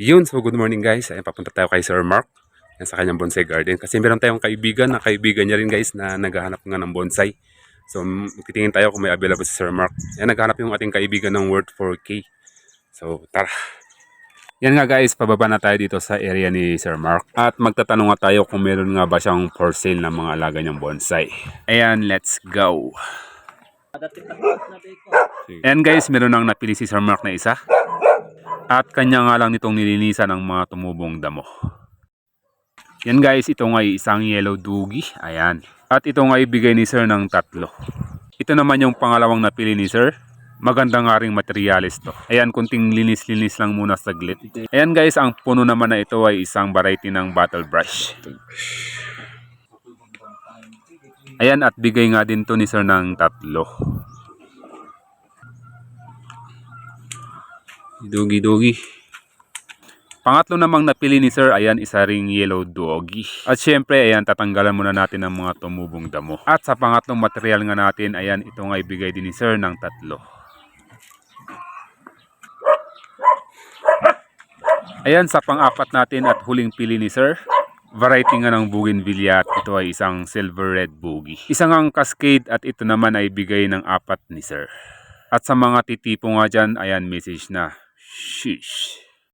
Yun, so good morning guys. Ayan, papunta tayo kay Sir Mark. Yan sa kanyang bonsai garden. Kasi meron tayong kaibigan na kaibigan niya rin guys na naghahanap nga ng bonsai. So titingin tayo kung may available si Sir Mark. Yan, naghahanap yung ating kaibigan ng worth 4K. So tara. Yan nga guys, pababa na tayo dito sa area ni Sir Mark. At magtatanong nga tayo kung meron nga ba siyang for sale na mga alaga niyang bonsai. Ayan, let's go. Ayan guys, meron nang napili si Sir Mark na isa. At kanya nga lang nitong nilinisan ng mga tumubong damo. Yan guys, ito nga ay isang yellow doogie. Ayan. At ito nga ibigay ni Sir ng 3. Ito naman yung pangalawang napili ni Sir. Maganda nga ring materialis to. Ayan, kunting linis-linis lang muna saglit. Ayan guys, ang puno naman na ito ay isang variety ng battle brush. Ayan, at bigay nga din to ni Sir ng 3. Doogie. Pangatlo namang napili ni Sir, ayan, isa ring yellow doogie. At syempre, ayan, tatanggalan muna natin ang mga tumubong damo. At sa pangatlong material nga natin, ayan, ito nga ibigay din ni Sir ng 3. Ayan, sa pang-apat natin at huling pili ni Sir, variety nga ng bougainvillea at ito ay isang silver red boogie. Isang ang cascade at ito naman ay bigay ng 4 ni Sir. At sa mga titipo nga dyan, ayan, message na, sheesh.